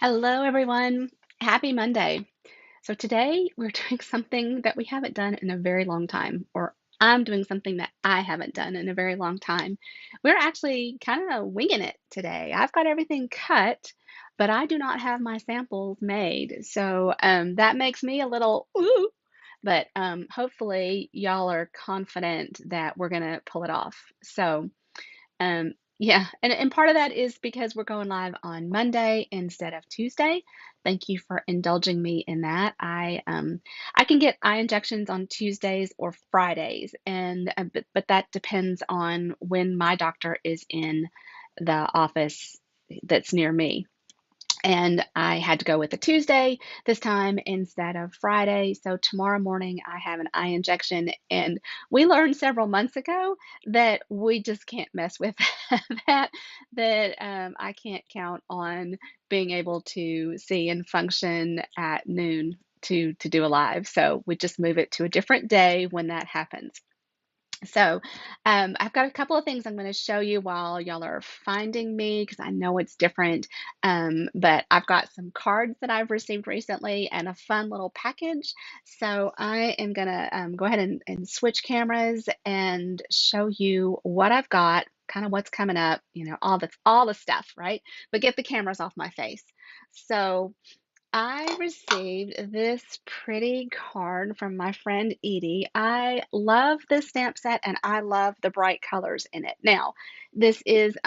Hello, everyone. Happy Monday. So, today we're doing something that we haven't done in a very long time, or I'm doing something that I haven't done in a very long time. We're actually kind of winging it today. I've got everything cut, but I do not have my samples made. So, that makes me a little ooh, but hopefully, y'all are confident that we're going to pull it off. So, yeah, and part of that is because we're going live on Monday instead of Tuesday. Thank you for indulging me in that. I can get eye injections on Tuesdays or Fridays, and but that depends on when my doctor is in the office that's near me. And I had to go with a Tuesday this time instead of Friday. So tomorrow morning I have an eye injection, and we learned several months ago that we just can't mess with that. I can't count on being able to see and function at noon to do a live. So we just move it to a different day when that happens. So, I've got a couple of things I'm going to show you while y'all are finding me because I know it's different. But I've got some cards that I've received recently and a fun little package. So, I am going to go ahead and switch cameras and show you what I've got, kind of what's coming up, all the stuff, right? But get the cameras off my face. So, I received this pretty card from my friend Edie. I love this stamp set and I love the bright colors in it. Now, this is,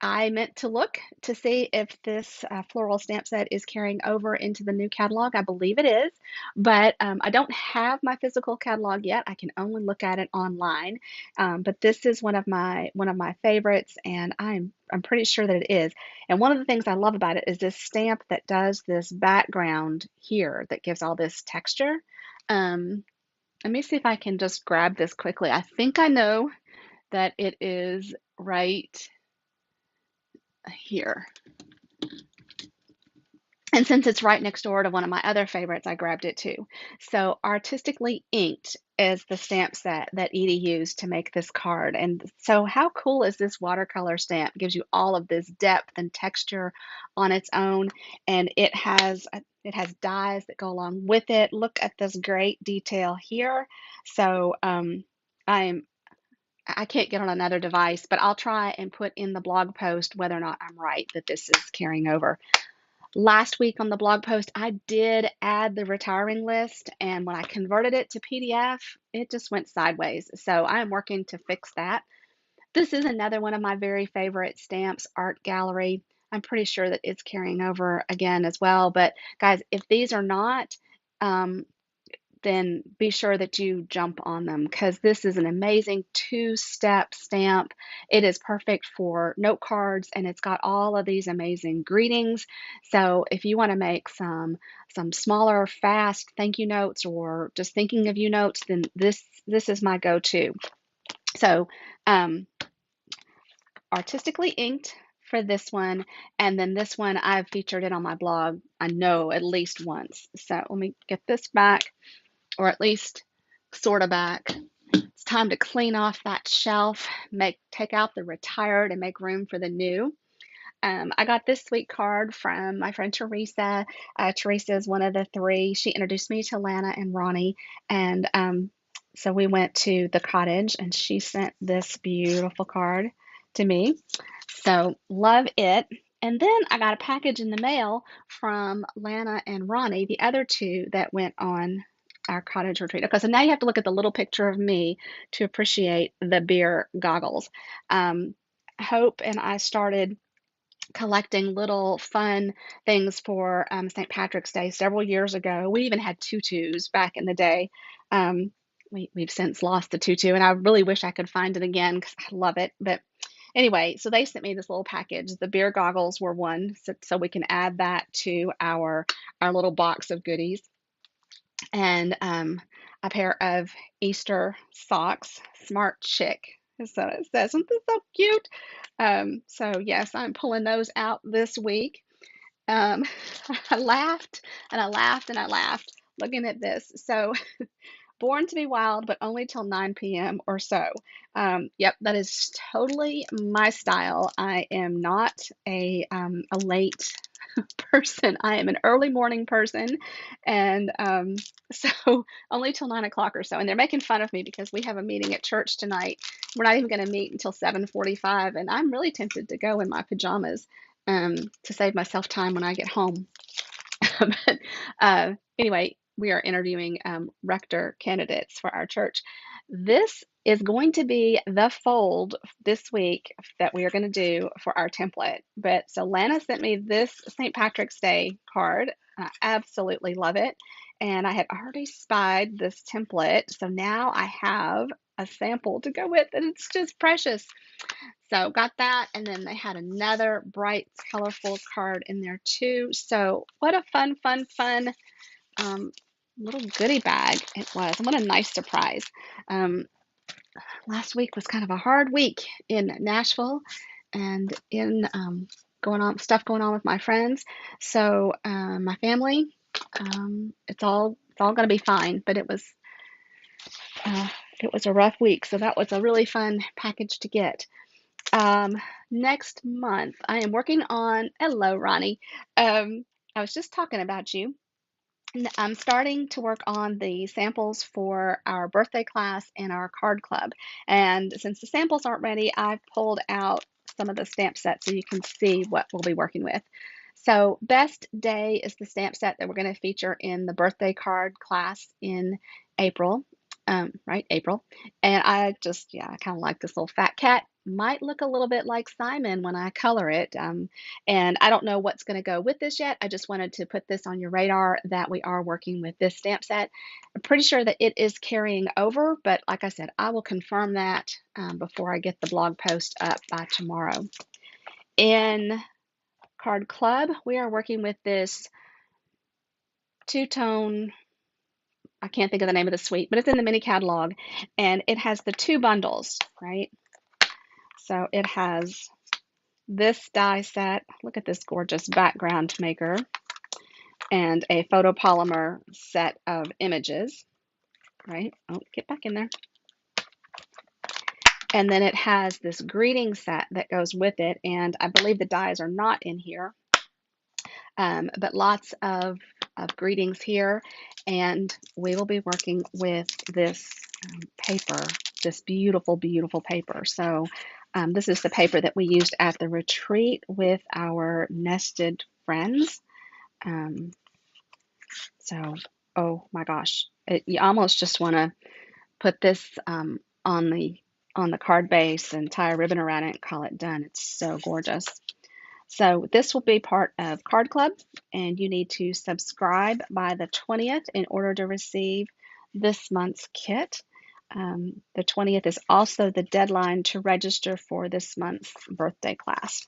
I meant to look to see if this floral stamp set is carrying over into the new catalog. I believe it is, but I don't have my physical catalog yet. I can only look at it online. But this is one of my favorites, and I'm pretty sure that it is. And one of the things I love about it is this stamp that does this background here that gives all this texture. Um, Let me see if I can just grab this quickly. I think I know that it is right here. And since it's right next door to one of my other favorites, I grabbed it too. So Artistically Inked is the stamp set that Edie used to make this card. And so how cool is this watercolor stamp? It gives you all of this depth and texture on its own. And it has dies that go along with it. Look at this great detail here. So I'm I can't get on another device, but I'll try and put in the blog post whether or not I'm right that this is carrying over. Last week on the blog post, I did add the retiring list, and when I converted it to PDF, it just went sideways. So I'm working to fix that. This is another one of my very favorite stamps, Art Gallery. I'm pretty sure that it's carrying over again as well. But guys, if these are not, um, then be sure that you jump on them because this is an amazing two-step stamp. It is perfect for note cards and it's got all of these amazing greetings. So if you want to make some smaller, fast thank you notes or just thinking of you notes, then this is my go-to. So um, Artistically Inked for this one, and then this one I've featured it on my blog, I know at least once. So let me get this back, or at least sort of back. It's time to clean off that shelf, take out the retired and make room for the new. I got this sweet card from my friend Teresa. Teresa is one of the three. She introduced me to Lana and Ronnie, and so we went to the cottage, and she sent this beautiful card to me. So love it. And then I got a package in the mail from Lana and Ronnie, the other two that went on our cottage retreat. Okay, so now you have to look at the little picture of me to appreciate the beer goggles. Um, Hope and I started collecting little fun things for St. Patrick's Day several years ago. We even had tutus back in the day. Um, we've since lost the tutu, and I really wish I could find it again because I love it. But anyway, so they sent me this little package. The beer goggles were one, so we can add that to our little box of goodies, and a pair of Easter socks, Smart Chick. So it says, isn't this so cute? So yes, I'm pulling those out this week. Um, I laughed and I laughed and I laughed looking at this. So Born to be Wild, but only till 9 p.m. or so. Yep, that is totally my style. I am not a late person. I am an early morning person, and so only till 9 o'clock or so. And they're making fun of me because we have a meeting at church tonight. We're not even going to meet until 7:45, and I'm really tempted to go in my pajamas to save myself time when I get home. But anyway, we are interviewing rector candidates for our church. This is going to be the fold this week that we are going to do for our template. But so Lana sent me this St. Patrick's Day card. I absolutely love it. And I had already spied this template. So now I have a sample to go with, and it's just precious. So got that, and then they had another bright, colorful card in there too. So what a fun, fun, fun little goodie bag it was. And what a nice surprise. Um, Last week was kind of a hard week in Nashville and in going on with my friends. So my family, it's all going to be fine. But uh, it was a rough week, so that was a really fun package to get. Um, Next month, I am working on. Hello, Ronnie. I was just talking about you. I'm starting to work on the samples for our birthday class and our card club. And since the samples aren't ready, I've pulled out some of the stamp sets so you can see what we'll be working with. So, Best Day is the stamp set that we're going to feature in the birthday card class in April. Right, April. And yeah, I kind of like this little fat cat. Might look a little bit like Simon when I color it. And I don't know what's going to go with this yet. I just wanted to put this on your radar that we are working with this stamp set. I'm pretty sure that it is carrying over, but like I said, I will confirm that before I get the blog post up by tomorrow. In Card Club, we are working with this two-tone, I can't think of the name of the suite, but it's in the mini catalog, and it has the two bundles, right? So it has this die set. Look at this gorgeous background maker, and a photopolymer set of images, right? Oh, get back in there. And then it has this greeting set that goes with it, and I believe the dies are not in here, but lots of greetings here. And we will be working with this paper, this beautiful, beautiful paper. So this is the paper that we used at the retreat with our nested friends. So, oh my gosh, you almost just want to put this on the card base and tie a ribbon around it and call it done. It's so gorgeous. So this will be part of Card Club, and you need to subscribe by the 20th in order to receive this month's kit. The 20th is also the deadline to register for this month's birthday class.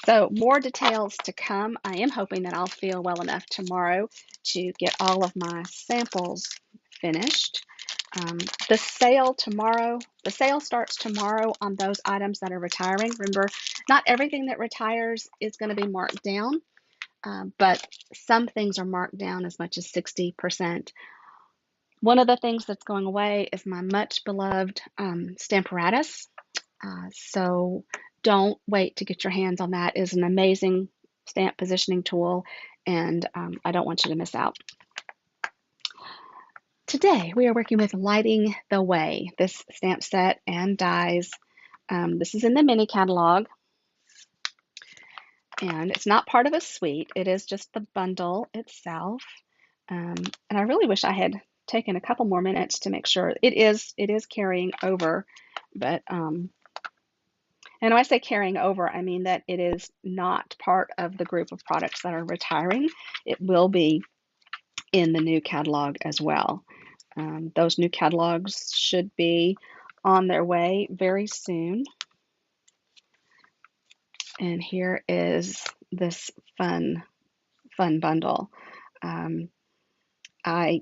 So more details to come. I am hoping that I'll feel well enough tomorrow to get all of my samples finished. The sale starts tomorrow on those items that are retiring. Remember, not everything that retires is going to be marked down, but some things are marked down as much as 60%. One of the things that's going away is my much beloved Stamparatus. So don't wait to get your hands on that. It is an amazing stamp positioning tool, and I don't want you to miss out. Today we are working with Lighting the Way, this stamp set and dies. This is in the mini catalog, and it's not part of a suite. It is just the bundle itself. And I really wish I had taken a couple more minutes to make sure it is carrying over. But and when I say carrying over, I mean that it is not part of the group of products that are retiring. It will be in the new catalog as well. Those new catalogs should be on their way very soon. And here is this fun bundle. So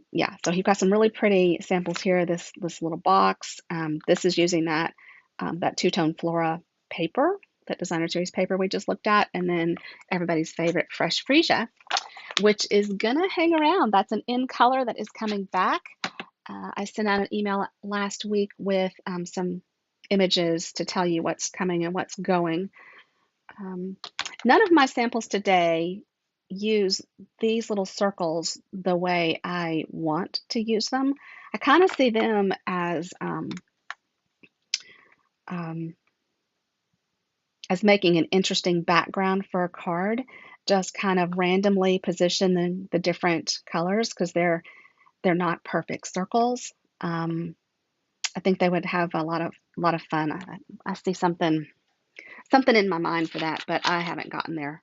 you've got some really pretty samples here. This little box. This is using that two-tone Flora paper, that designer series paper we just looked at, and then everybody's favorite Fresh Freesia, which is gonna hang around. That's an in color that is coming back. I sent out an email last week with some images to tell you what's coming and what's going. None of my samples today use these little circles the way I want to use them. I kind of see them um, as making an interesting background for a card, just kind of randomly position the different colors because they're not perfect circles. I think they would have a lot of fun. I see something in my mind for that, but I haven't gotten there.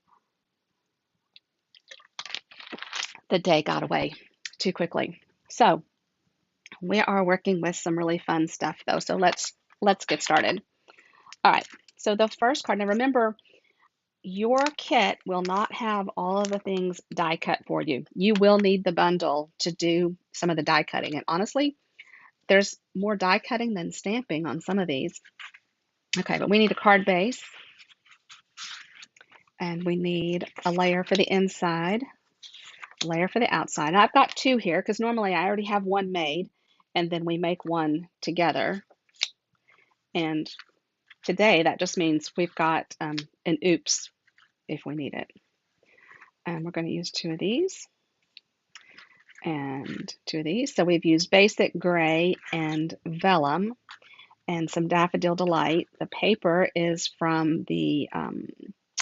The day got away too quickly. So we are working with some really fun stuff though. So let's get started. All right. So the first card, now remember, your kit will not have all of the things die cut for you. You will need the bundle to do some of the die cutting. And honestly, there's more die cutting than stamping on some of these. Okay, but we need a card base and we need a layer for the inside, a layer for the outside. And I've got two here because normally I already have one made and then we make one together. And today that just means we've got an oops if we need it. And we're going to use two of these and two of these. So we've used basic gray and vellum and some Daffodil Delight. The paper is from the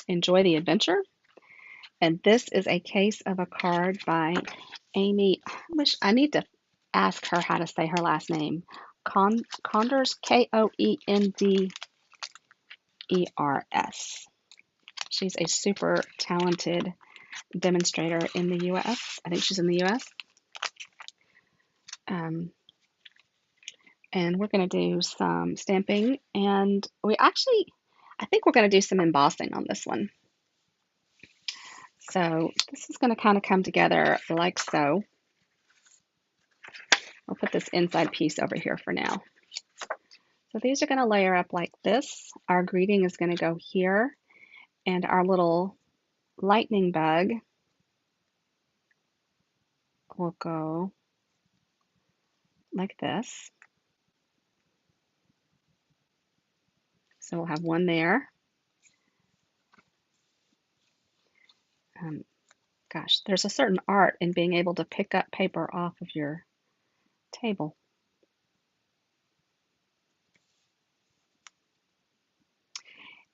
Enjoy the Adventure. And this is a case of a card by Amy. I need to ask her how to say her last name. Conders, Koenders. She's a super talented demonstrator in the US. I think she's in the US. And we're going to do some stamping. And I think we're going to do some embossing on this one. So this is going to kind of come together like so. I'll put this inside piece over here for now. So these are going to layer up like this. Our greeting is going to go here, and our little lightning bug will go like this. So we'll have one there. Gosh, there's a certain art in being able to pick up paper off of your table.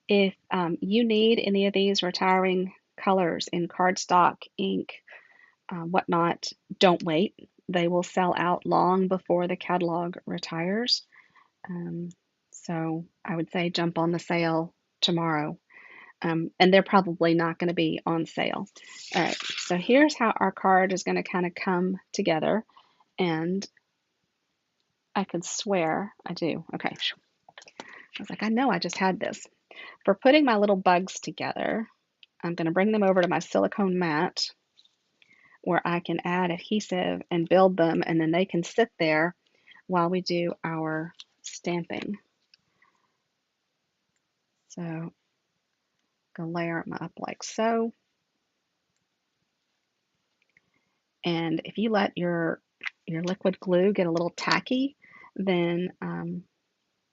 If you need any of these retiring colors in cardstock, ink, whatnot, don't wait. They will sell out long before the catalog retires. So I would say jump on the sale tomorrow. And they're probably not going to be on sale. All right, so here's how our card is going to kind of come together. And I could swear I do. Okay. I was like, I know I just had this. For putting my little bugs together, I'm going to bring them over to my silicone mat where I can add adhesive and build them, and then they can sit there while we do our stamping. So I'm going to layer them up like so. And if you let your liquid glue get a little tacky, then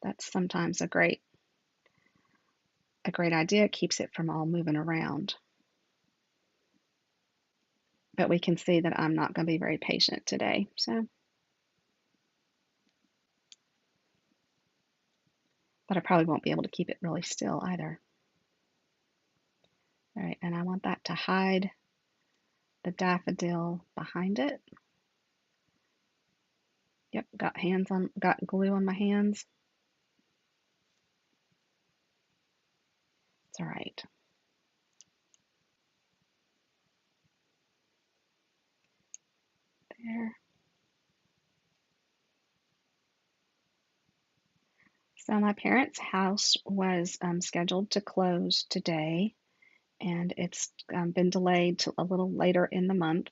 that's sometimes a great idea. It keeps it from all moving around. But we can see that I'm not going to be very patient today. But I probably won't be able to keep it really still either. All right, and I want that to hide the daffodil behind it. Yep, got glue on my hands. It's all right. There. So my parents' house was scheduled to close today, and it's been delayed to a little later in the month.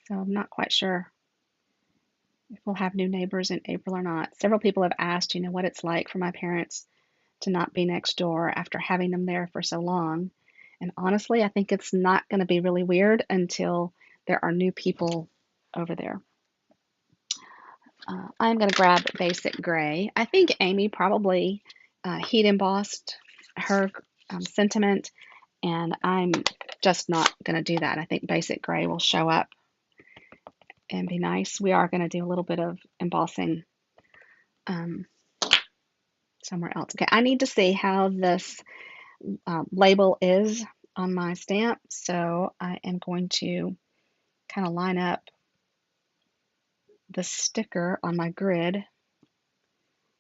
So I'm not quite sure if we'll have new neighbors in April or not. Several people have asked, what it's like for my parents to not be next door after having them there for so long. And honestly, I think it's not going to be really weird until there are new people over there. I'm going to grab basic gray. I think Amy probably heat embossed her sentiment, and I'm just not going to do that. I think basic gray will show up and be nice. We are going to do a little bit of embossing um, somewhere else. Okay, I need to see how this label is on my stamp, so I am going to kind of line up the sticker on my grid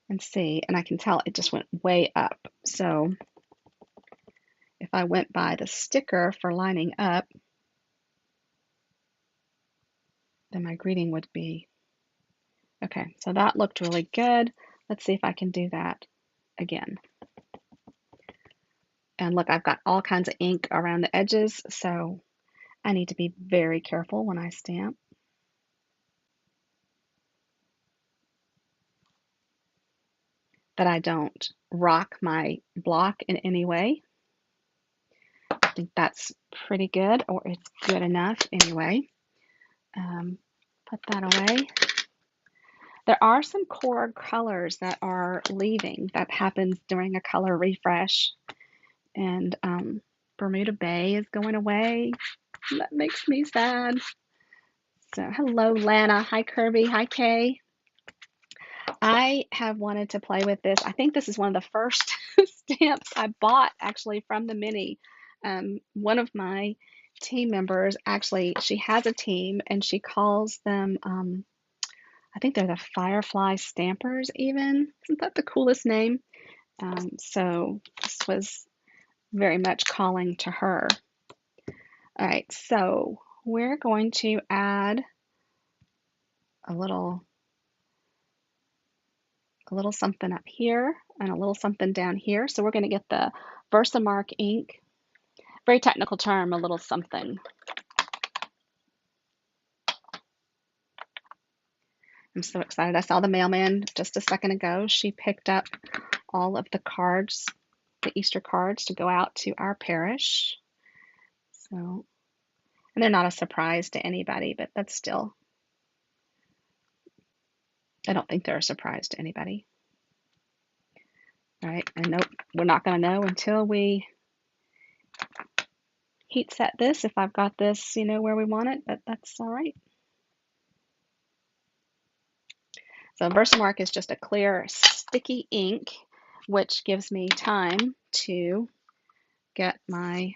and see, and I can tell it just went way up. So if I went by the sticker for lining up, then my greeting would be, okay, so that looked really good. Let's see if I can do that again. And look, I've got all kinds of ink around the edges, so I need to be very careful when I stamp. That I don't rock my block in any way. I think that's pretty good, or it's good enough anyway. Put that away. There are some core colors that are leaving. That happens during a color refresh. And Bermuda Bay is going away. That makes me sad. So hello, Lana. Hi, Kirby. Hi, Kay. I have wanted to play with this. I think this is one of the first stamps I bought actually from the mini. One of my team members, actually, she has a team and she calls them, I think they're the Firefly Stampers even. Isn't that the coolest name? So this was very much calling to her. All right, so we're going to add a little something up here and a little something down here. So we're going to get the Versamark ink. Very technical term, a little something. I'm so excited. I saw the mailman just a second ago. She picked up all of the cards, the Easter cards, to go out to our parish. So, and they're not a surprise to anybody, but that's still, I don't think they're a surprise to anybody. All right, and nope, we're not going to know until we heat set this, if I've got this, where we want it, but that's all right. So Versamark is just a clear, sticky ink, which gives me time to get my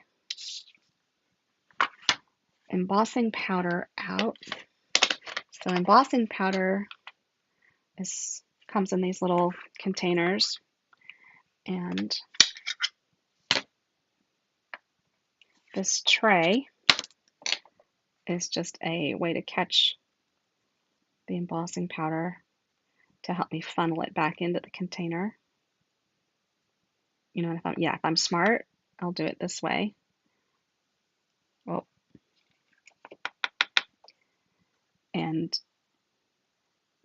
embossing powder out. So embossing powder comes in these little containers, and this tray is just a way to catch the embossing powder to help me funnel it back into the container. If I'm smart, I'll do it this way. Oh. And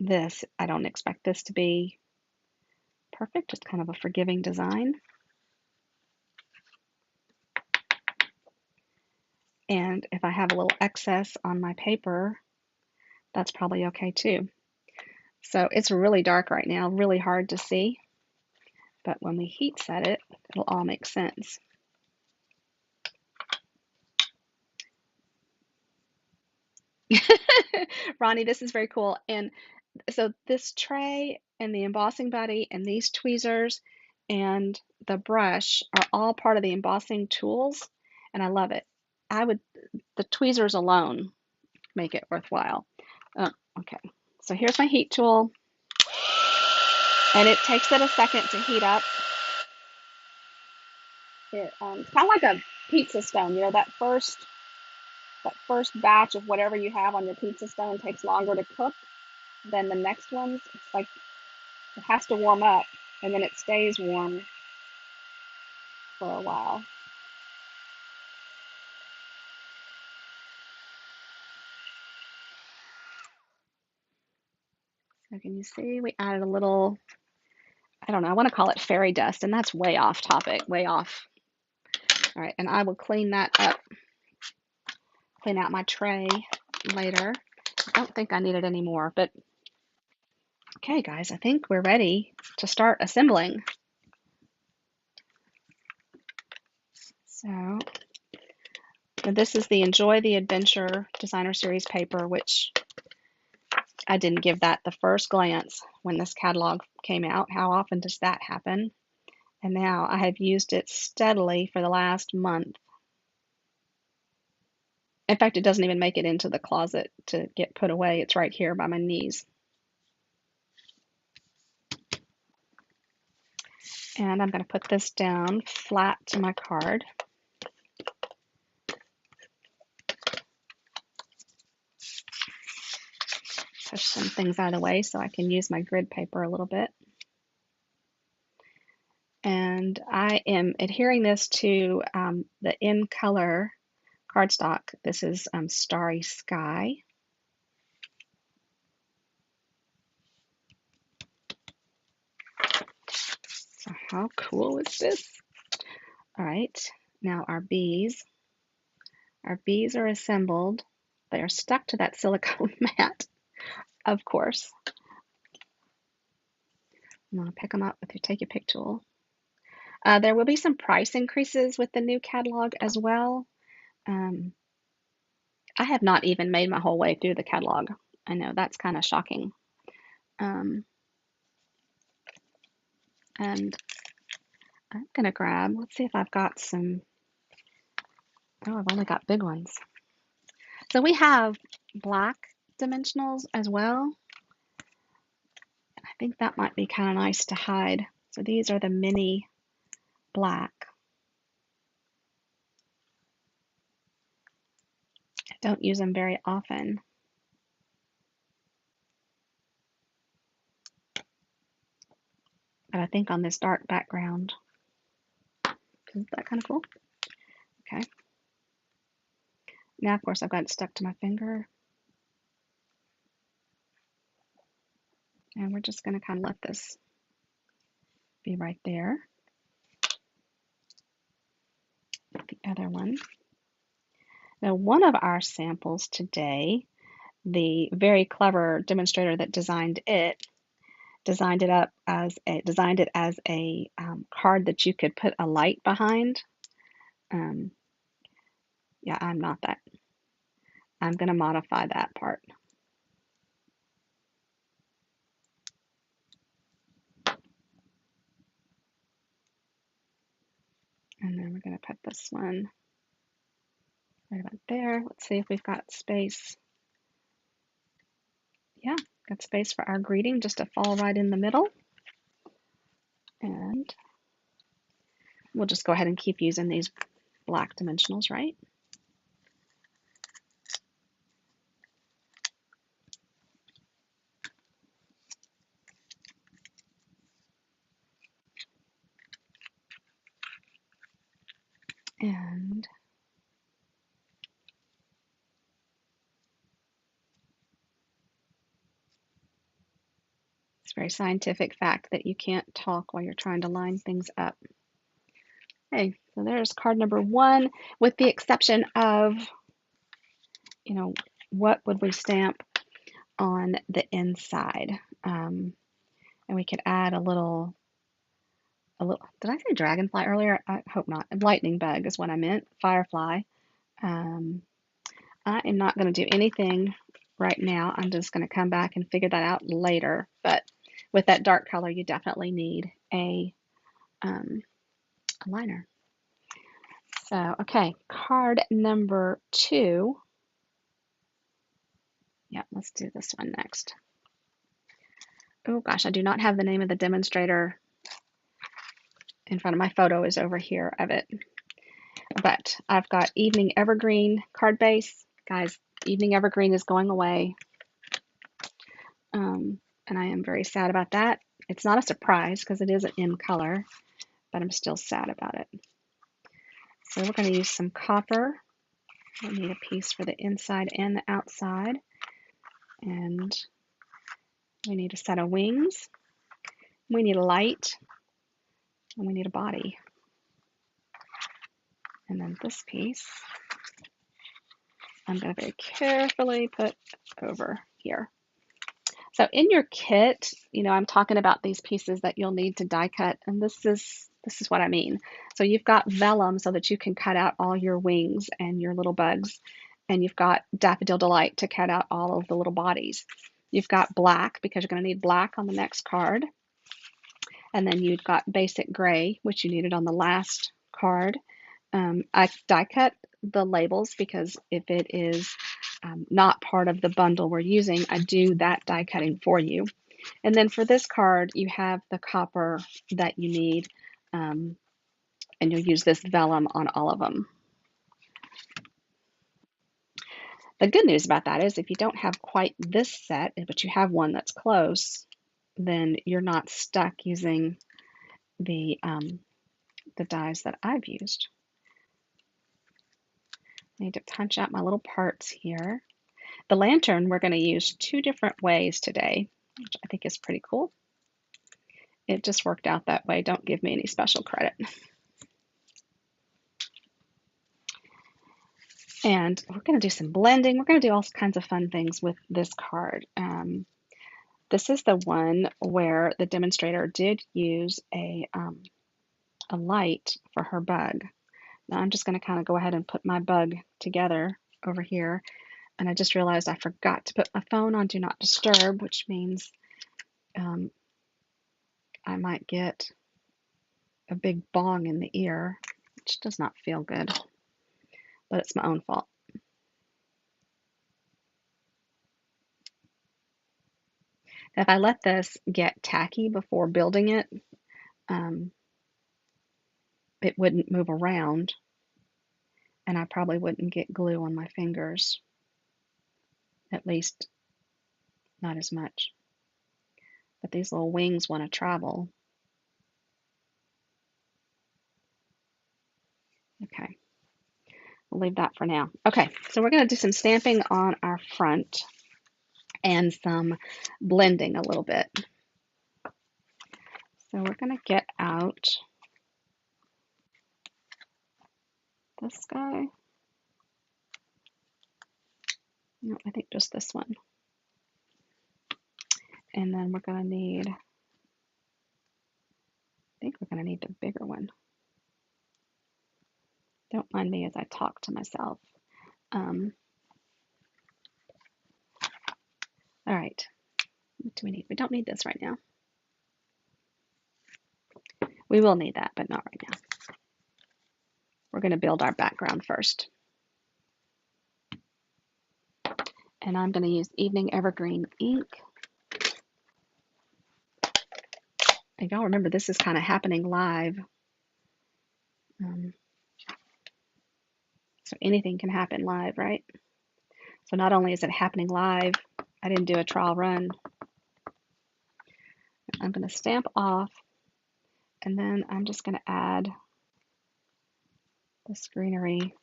this, I don't expect this to be perfect. It's kind of a forgiving design. And if I have a little excess on my paper, that's probably okay too. So it's really dark right now, really hard to see. But when we heat set it, it'll all make sense. Ronnie, this is very cool. And so this tray and the embossing buddy and these tweezers and the brush are all part of the embossing tools, and I love it. The tweezers alone make it worthwhile. Okay, so here's my heat tool, and it takes it a second to heat up. It's kind of like a pizza stone, that first batch of whatever you have on your pizza stone takes longer to cook than the next ones. It's like it has to warm up, and then it stays warm for a while. So can you see we added a little, I don't know, I want to call it fairy dust, and that's way off topic, way off. All right, and I will clean that up, clean out my tray later. I don't think I need it anymore, but okay, guys, I think we're ready to start assembling. So this is the Enjoy the Adventure Designer Series paper, which I didn't give that the first glance when this catalog came out. How often does that happen? And now I have used it steadily for the last month. In fact, it doesn't even make it into the closet to get put away. It's right here by my knees. And I'm going to put this down flat to my card. Push some things out of the way so I can use my grid paper a little bit. And I am adhering this to the In Color cardstock. This is Starry Sky. So how cool is this? All right, now our bees. Our bees are assembled. They are stuck to that silicone mat, of course. I'm going to pick them up with your Take Your Pick tool. There will be some price increases with the new catalog as well. I have not even made my whole way through the catalog. I know that's kind of shocking. And I'm going to grab, let's see if I've got some, oh, I've only got big ones. So we have black dimensionals as well. I think that might be kind of nice to hide. So these are the mini black. I don't use them very often. But I think on this dark background, isn't that kind of cool? Okay. Now, of course, I've got it stuck to my finger. And we're just going to kind of let this be right there. The other one. Now, one of our samples today, the very clever demonstrator that designed it as a card that you could put a light behind. Yeah, I'm not that. I'm going to modify that part. And then we're going to put this one right about there. Let's see if we've got space. Yeah, got space for our greeting just to fall right in the middle. And we'll just go ahead and keep using these black dimensionals, right? And it's a very scientific fact that you can't talk while you're trying to line things up. Okay, so there's card number one, with the exception of, what would we stamp on the inside? And we could add a little, did I say dragonfly earlier? I hope not. Lightning bug is what I meant, firefly. I am not going to do anything right now. I'm just going to come back and figure that out later. But with that dark color, you definitely need a liner. So, okay, card number two. Yeah, let's do this one next. Oh gosh, I do not have the name of the demonstrator in front of my photo is over here of it. But I've got Evening Evergreen card base. Guys, Evening Evergreen is going away. And I am very sad about that. It's not a surprise because it isn't in color, but I'm still sad about it. So we're going to use some copper. We need a piece for the inside and the outside. And we need a set of wings. We need a light. And we need a body. And then this piece, I'm going to very carefully put over here. So in your kit, I'm talking about these pieces that you'll need to die cut. And this is This is what I mean. So you've got vellum so that you can cut out all your wings and your little bugs. And you've got Daffodil Delight to cut out all of the little bodies. You've got black because you're going to need black on the next card. And then you've got basic gray, which you needed on the last card. I die cut the labels because if it is not part of the bundle we're using, I do that die cutting for you. And then for this card, you have the copper that you need, and you'll use this vellum on all of them. The good news about that is if you don't have quite this set, but you have one that's close, then you're not stuck using the dies that I've used. I need to punch out my little parts here. The lantern, we're going to use 2 different ways today, which I think is pretty cool. It just worked out that way. Don't give me any special credit. And we're going to do some blending. We're going to do all kinds of fun things with this card. This is the one where the demonstrator did use a light for her bug. Now I'm just going to kind of go ahead and put my bug together over here. And I just realized I forgot to put my phone on Do Not Disturb, which means I might get a big bong in the ear, which does not feel good, but it's my own fault. If I let this get tacky before building it, it wouldn't move around, and I probably wouldn't get glue on my fingers, at least not as much. But these little wings want to travel. Okay, we'll leave that for now. Okay, so we're going to do some stamping on our front and some blending a little bit. So we're going to get out this guy. No, I think just this one. And then we're going to need, I think we're going to need the bigger one. Don't mind me as I talk to myself. All right, what do we need? We don't need this right now. We will need that, but not right now. We're going to build our background first. And I'm going to use Evening Evergreen ink. And y'all remember this is kind of happening live. So anything can happen live, right? So not only is it happening live, I didn't do a trial run. I'm going to stamp off, and then I'm just going to add this greenery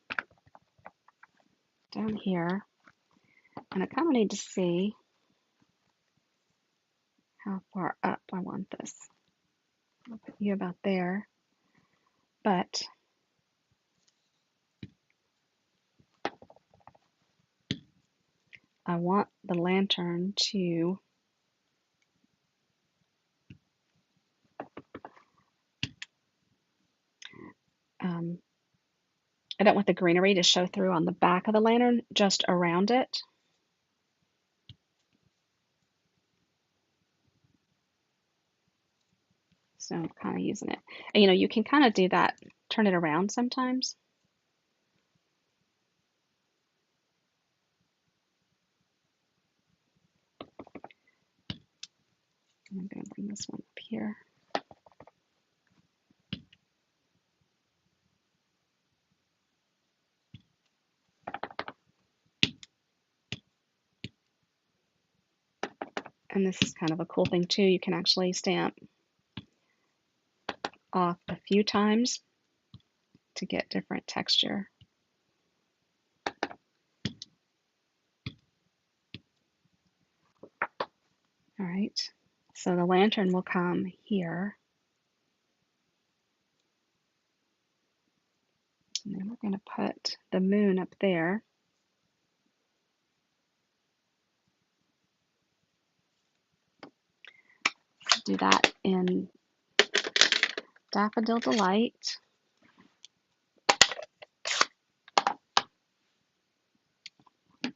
down here. And I kind of need to see how far up I want this. I'll put you about there. But I want the lantern to I don't want the greenery to show through on the back of the lantern, just around it. So I'm kind of using it. And, you can kind of do that, turn it around sometimes. I'm going to bring this one up here. And this is kind of a cool thing too. You can actually stamp off a few times to get different texture. All right, so the lantern will come here. And then we're going to put the moon up there. Do that in Daffodil Delight.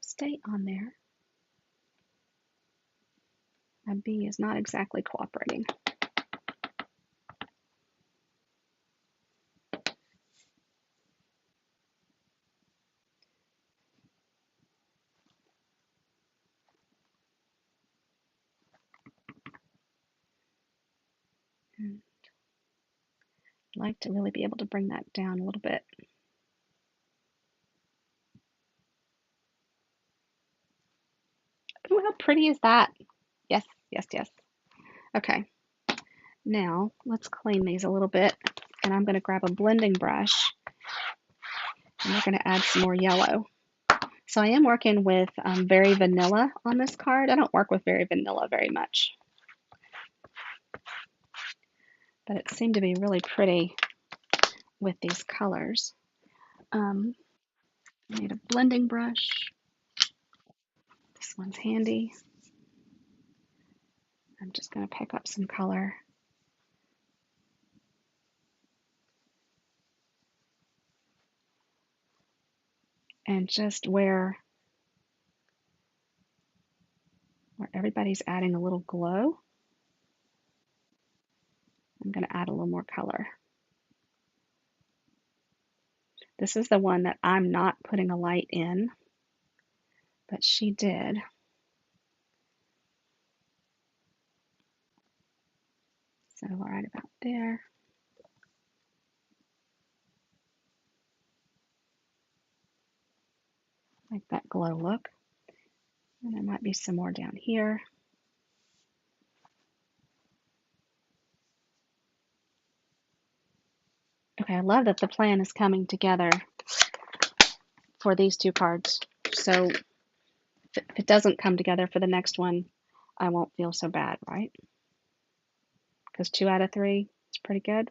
Stay on there. My bee is not exactly cooperating. And I'd like to really be able to bring that down a little bit. Oh, how pretty is that? Yes, yes, yes. Okay, now let's clean these a little bit, and I'm going to grab a blending brush, and we're going to add some more yellow. So I am working with Very Vanilla on this card. I don't work with Very Vanilla very much, but it seemed to be really pretty with these colors. I need a blending brush. This one's handy. I'm just going to pick up some color. And just where everybody's adding a little glow, I'm going to add a little more color. This is the one that I'm not putting a light in, but she did. So right about there. Like that glow look. And there might be some more down here. Okay, I love that the plan is coming together for these two cards. So if it doesn't come together for the next one, I won't feel so bad, right? Because 2 out of 3 is pretty good.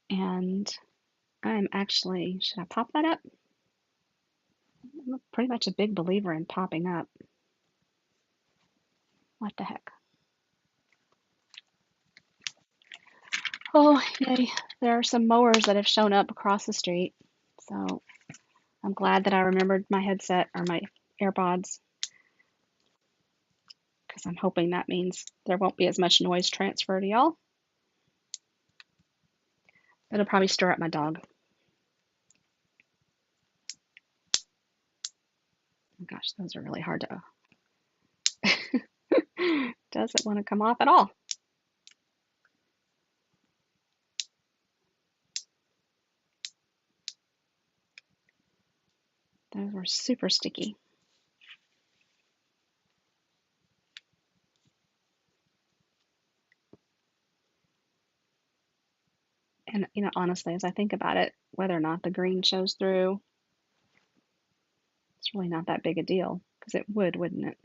And I'm actually, should I pop that up? I'm pretty much a big believer in popping up. What the heck? Oh, yay. There are some mowers that have shown up across the street. So I'm glad that I remembered my headset or my AirPods, because I'm hoping that means there won't be as much noise transfer to y'all. It'll probably stir up my dog. Oh gosh, those are really hard to. Doesn't want to come off at all. Those were super sticky. And, honestly, as I think about it, whether or not the green shows through, it's really not that big a deal, because it would, wouldn't it?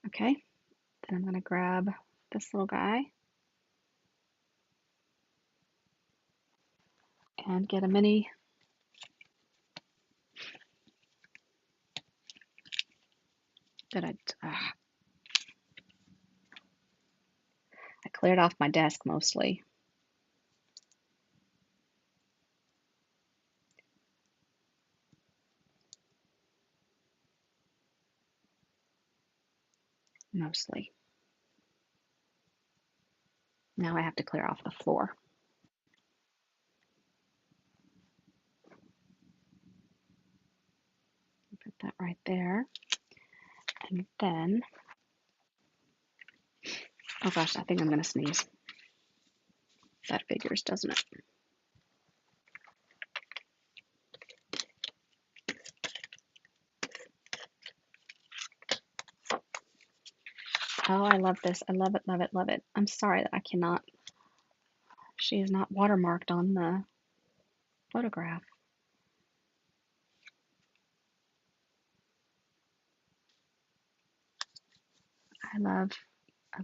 Okay, then I'm going to grab this little guy and get a mini. I cleared off my desk mostly. Mostly. Now I have to clear off the floor. Put that right there. And then, oh gosh, I think I'm going to sneeze. That figures, doesn't it? Oh, I love this. I love it, love it, love it. I'm sorry that I cannot. She is not watermarked on the photograph. I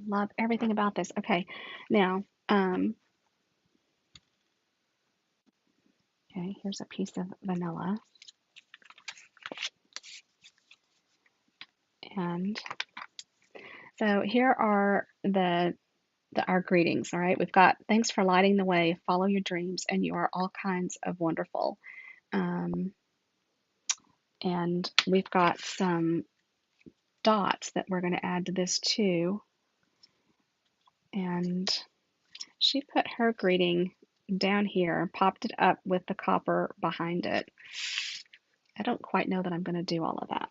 love everything about this. Okay, now, okay, here's a piece of vanilla. And so here are our greetings. All right, we've got thanks for lighting the way, follow your dreams, and you are all kinds of wonderful. Um, and we've got some dots that we're going to add to this too. And she put her greeting down here, popped it up with the copper behind it. I don't quite know that I'm going to do all of that.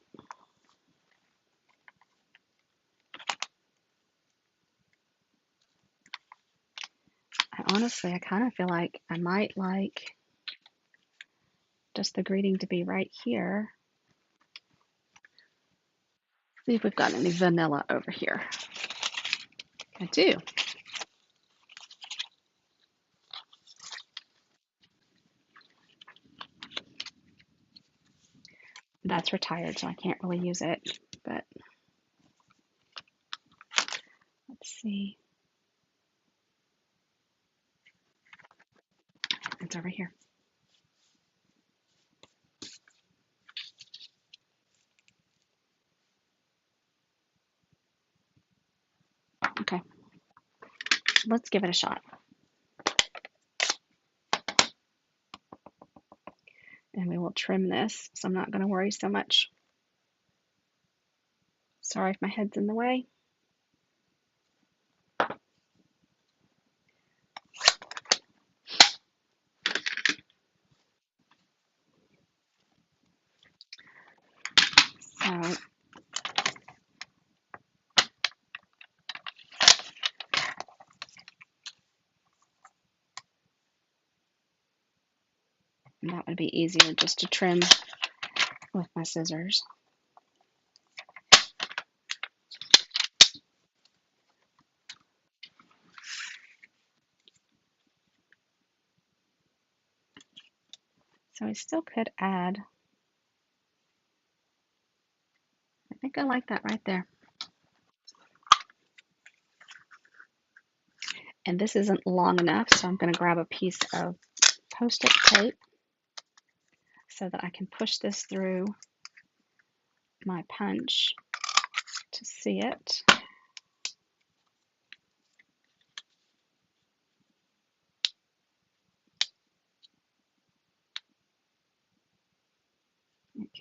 I kind of feel like I might like just the greeting to be right here. See if we've got any vanilla over here. I do. That's retired, so I can't really use it, but let's see. It's over here. Okay, let's give it a shot. And we will trim this, so I'm not going to worry so much. Sorry if my head's in the way. So that would be easier just to trim with my scissors. So I still could add, I think I like that right there. And this isn't long enough, so I'm going to grab a piece of Post-it tape so that I can push this through my punch to see it.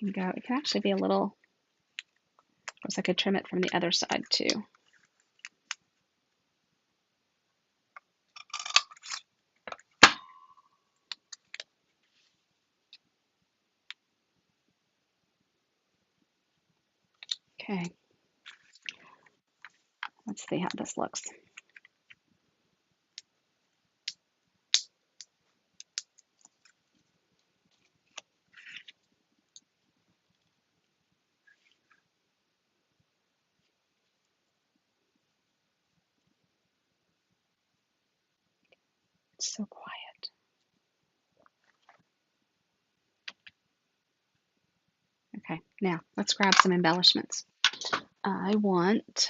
It can actually be a little, of course I could trim it from the other side too. Okay, let's see how this looks. It's so quiet. Okay, now let's grab some embellishments. I want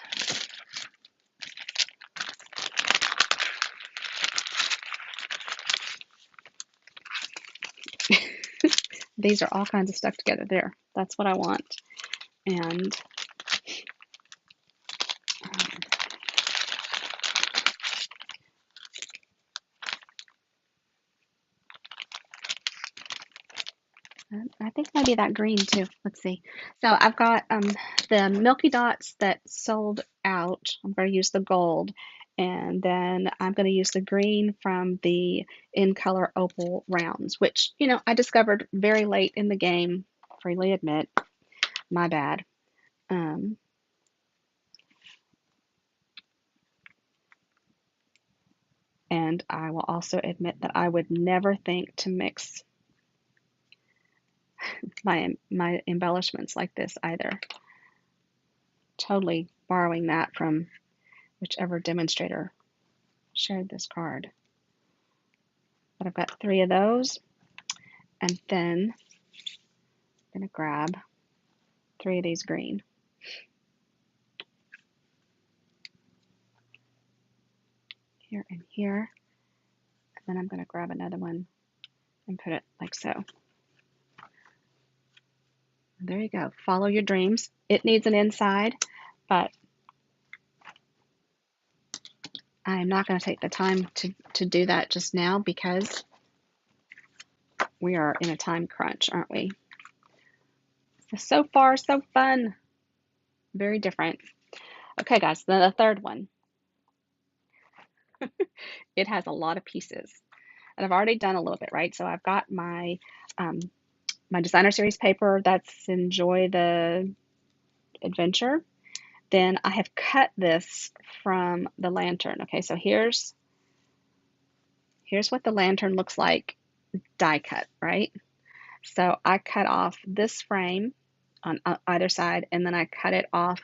these are all kinds of stuck together there. That's what I want. And I think maybe that green too. Let's see. So I've got the Milky Dots that sold out. I'm going to use the gold. And then I'm going to use the green from the In Color Opal rounds, which, you know, I discovered very late in the game. Freely admit, my bad. And I will also admit that I would never think to mix my embellishments like this either. Totally borrowing that from whichever demonstrator shared this card. But I've got 3 of those, and then I'm going to grab 3 of these green. Here and here. And then I'm going to grab another one and put it like so. There you go. Follow your dreams. It needs an inside, but I'm not going to take the time to do that just now because we are in a time crunch, aren't we? So far, so fun. Very different. Okay, guys, then the third one. It has a lot of pieces. And I've already done a little bit, right? So I've got um, my designer series paper that's Enjoy the Adventure. Then I have cut this from the lantern. Okay, so here's what the lantern looks like die cut, right? So I cut off this frame on either side, and then I cut it off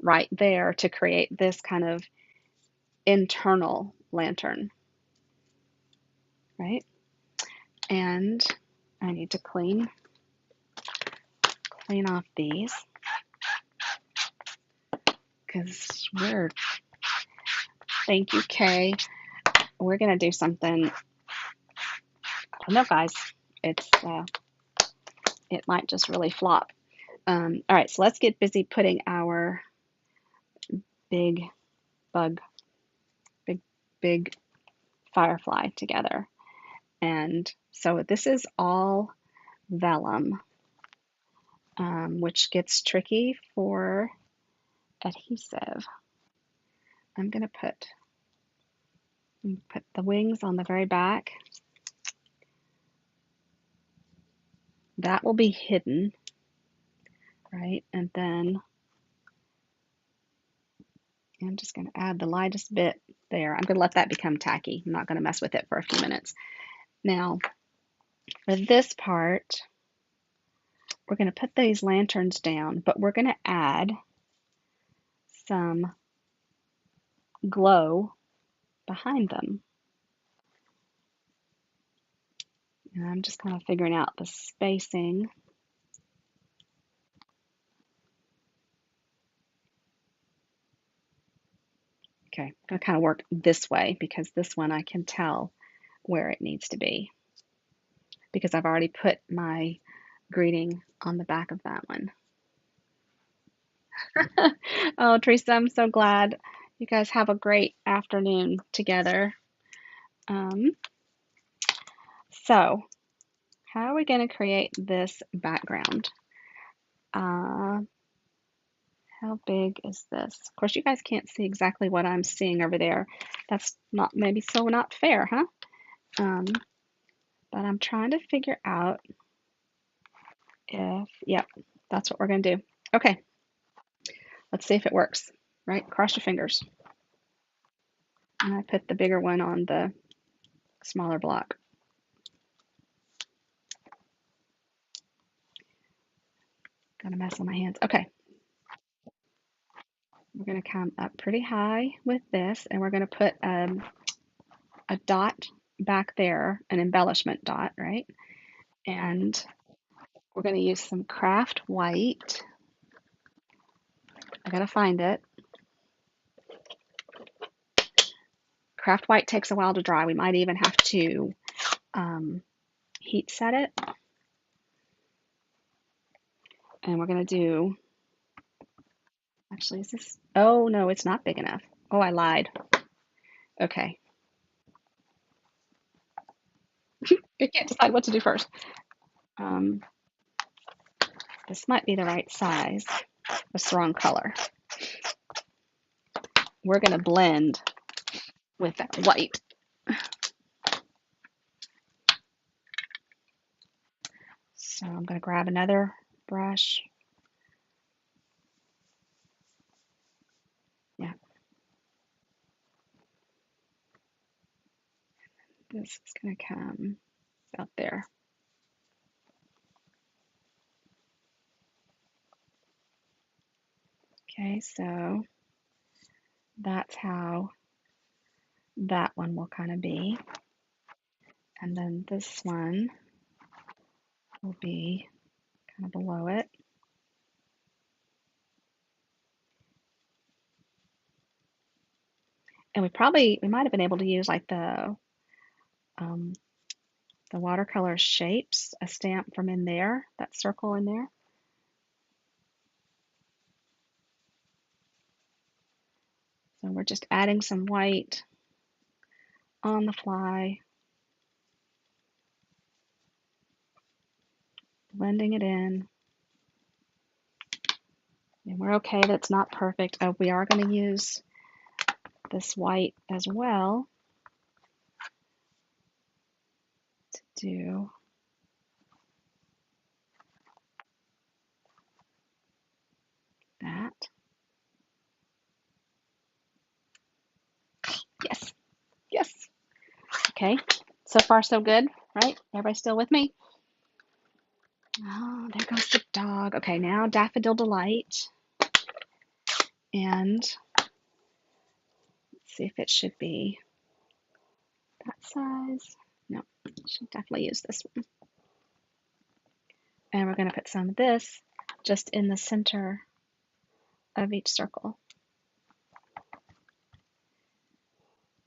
right there to create this kind of internal lantern, right? And I need to clean off these because thank you, Kay. We're gonna do something. I don't know, guys. It might just really flop. All right, so let's get busy putting our big bug, big big firefly together. And so this is all vellum, which gets tricky for adhesive. I'm gonna put the wings on the very back. That will be hidden, right? And then I'm just going to add the lightest bit there. I'm going to let that become tacky. I'm not going to mess with it for a few minutes. Now, for this part, we're going to put these lanterns down, but we're going to add some glow behind them. And I'm just kind of figuring out the spacing. Okay, I'm going to kind of work this way because this one I can tell where it needs to be because I've already put my greeting on the back of that one. Oh, Teresa, I'm so glad you guys have a great afternoon together. Um, so, how are we going to create this background? How big is this? Of course, you guys can't see exactly what I'm seeing over there. That's maybe not fair, huh? But I'm trying to figure out yep, that's what we're going to do. Okay, let's see if it works, right? Cross your fingers. And I put the bigger one on the smaller block. Got a mess on my hands. Okay. We're going to come up pretty high with this, and we're going to put a dot back there, an embellishment dot, right? And we're going to use some craft white. I got to find it. Craft white takes a while to dry. We might even have to heat set it. And we're going to do, actually, is this, oh no, it's not big enough. Oh, I lied. Okay. I can't decide what to do first. This might be the right size. It's the wrong color. We're going to blend with that white. So I'm going to grab another brush. Yeah. This is going to come out there. Okay, so that's how that one will kind of be. And then this one will be kind of below it. And we might have been able to use like the watercolor shapes, a stamp from in there, that circle in there. So we're just adding some white on the fly, blending it in. And we're okay that it's not perfect. Oh, we are going to use this white as well to do that. Yes, yes. Okay, so far so good, right? Everybody still with me? Oh, there goes the dog. Okay, now Daffodil Delight. And let's see if it should be that size. No, should definitely use this one. And we're going to put some of this just in the center of each circle.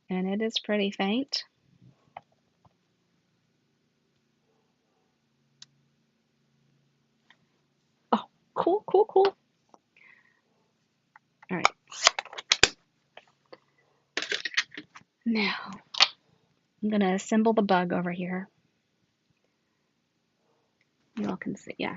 And it is pretty faint. Oh, cool, cool, cool. All right. Now, I'm going to assemble the bug over here. You all can see, yeah.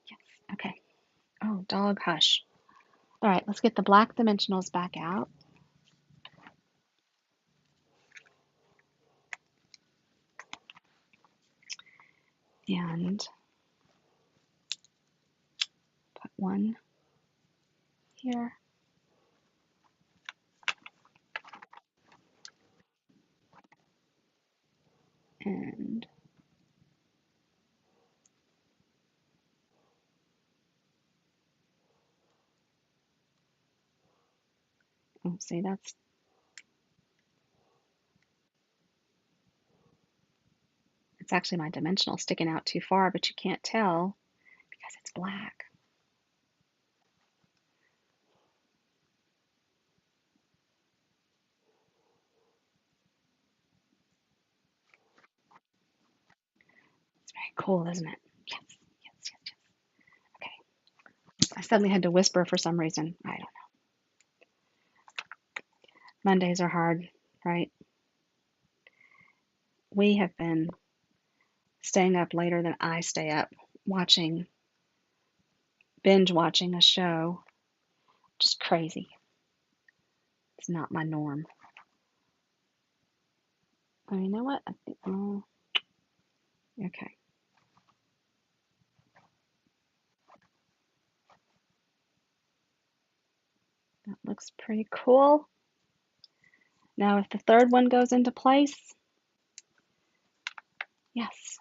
Yes, okay. Oh, dog, hush. All right, let's get the black dimensionals back out. And put one here. And oh, see, it's actually my dimensional sticking out too far, but you can't tell because it's black. It's very cool, isn't it? Yes, yes, yes, yes. Okay. I suddenly had to whisper for some reason. I don't know. Mondays are hard, right? We have been staying up later than I stay up watching, binge watching a show. Just crazy. It's not my norm. Oh, you know what? I think, oh, okay. That looks pretty cool. Now, if the third one goes into place, yes.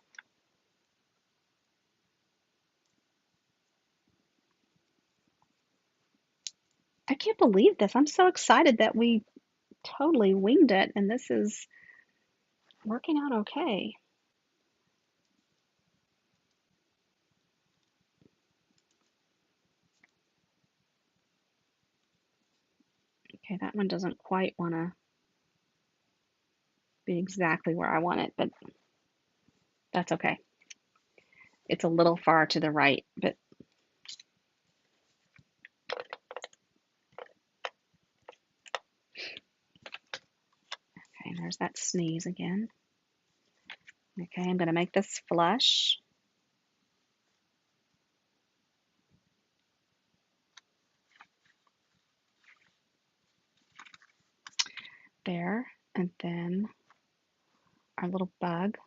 I can't believe this. I'm so excited that we totally winged it and this is working out okay. Okay, that one doesn't quite want to be exactly where I want it, but that's okay. It's a little far to the right, but okay, there's that sneeze again. Okay, I'm going to make this flush. There, and then our little bug.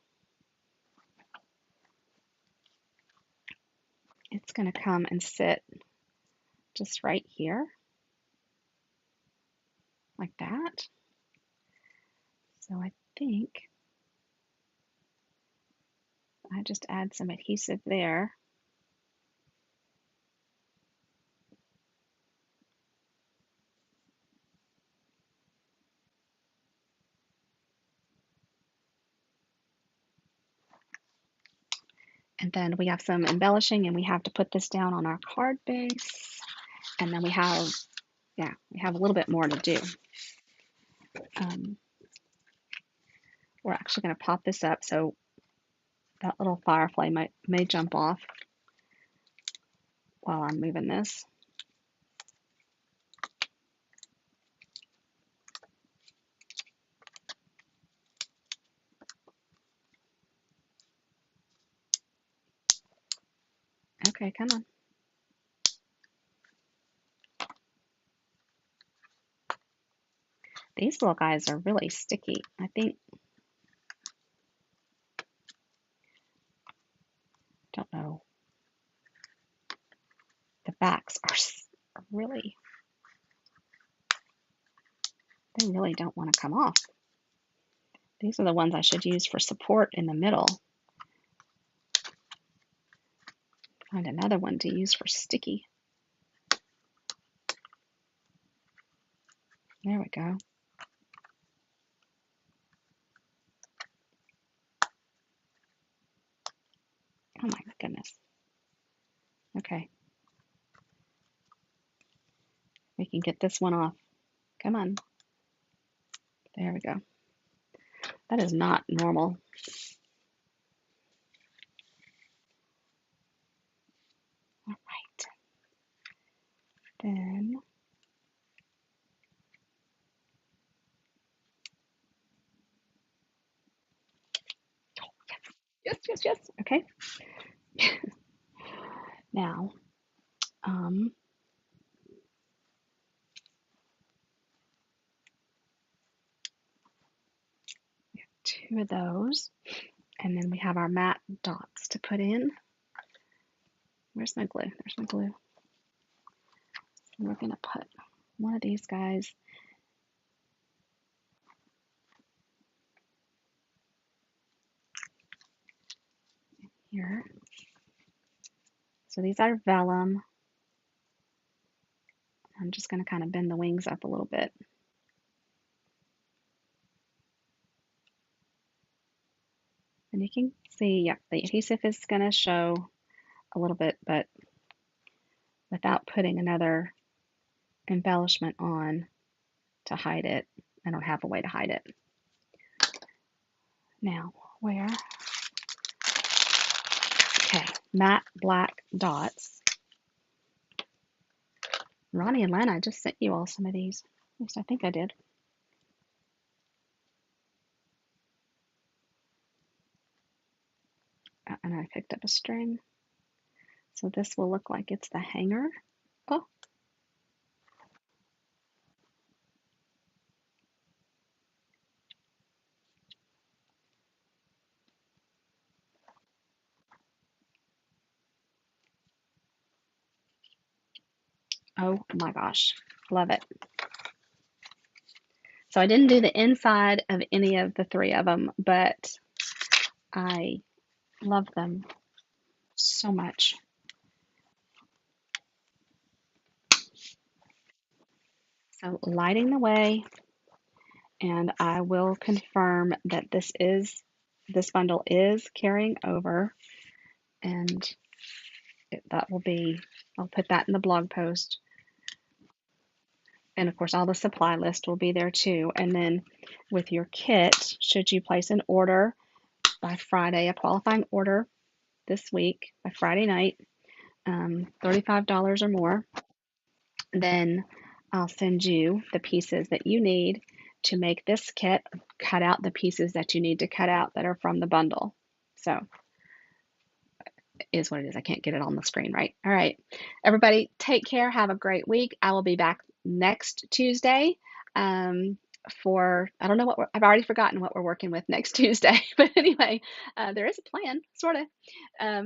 It's going to come and sit just right here, like that. So I think I just add some adhesive there. And then we have some embellishing and we have to put this down on our card base. And then we have a little bit more to do. Um, we're actually going to pop this up so that little firefly may jump off while I'm moving this. Okay, come on. These little guys are really sticky. I think, don't know. The backs are really, they really don't want to come off. These are the ones I should use for support in the middle. Find another one to use for sticky. There we go. Oh my goodness. Okay. We can get this one off. Come on. There we go. That is not normal. All right. Then yes, yes, yes. Okay. Now, two of those, and then we have our matte dots to put in. Where's my glue? There's my glue. And we're gonna put one of these guys here. So these are vellum. I'm just going to kind of bend the wings up a little bit. And you can see, yep, the adhesive is going to show a little bit, but without putting another embellishment on to hide it, I don't have a way to hide it. Now, where? Okay, matte black dots. Ronnie and Lana, I just sent you all some of these. At least I think I did. And I picked up a string. So this will look like it's the hanger. Oh. Oh my gosh, love it. So I didn't do the inside of any of the three of them, but I love them so much. So lighting the way, and I will confirm that this bundle is carrying over, and that will be, I'll put that in the blog post. And of course, all the supply list will be there too. And then with your kit, should you place an order by Friday, a qualifying order this week by Friday night, $35 or more, then I'll send you the pieces that you need to make this kit. Cut out the pieces that you need to cut out that are from the bundle. So it is what it is. I can't get it on the screen, right? All right. Everybody, take care. Have a great week. I will be back next Tuesday. For I don't know what I've already forgotten what we're working with next Tuesday, but anyway, there is a plan, sort of.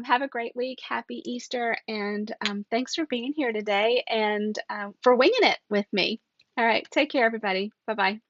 Have a great week, happy Easter, and thanks for being here today and for winging it with me. All right, take care, everybody. Bye bye.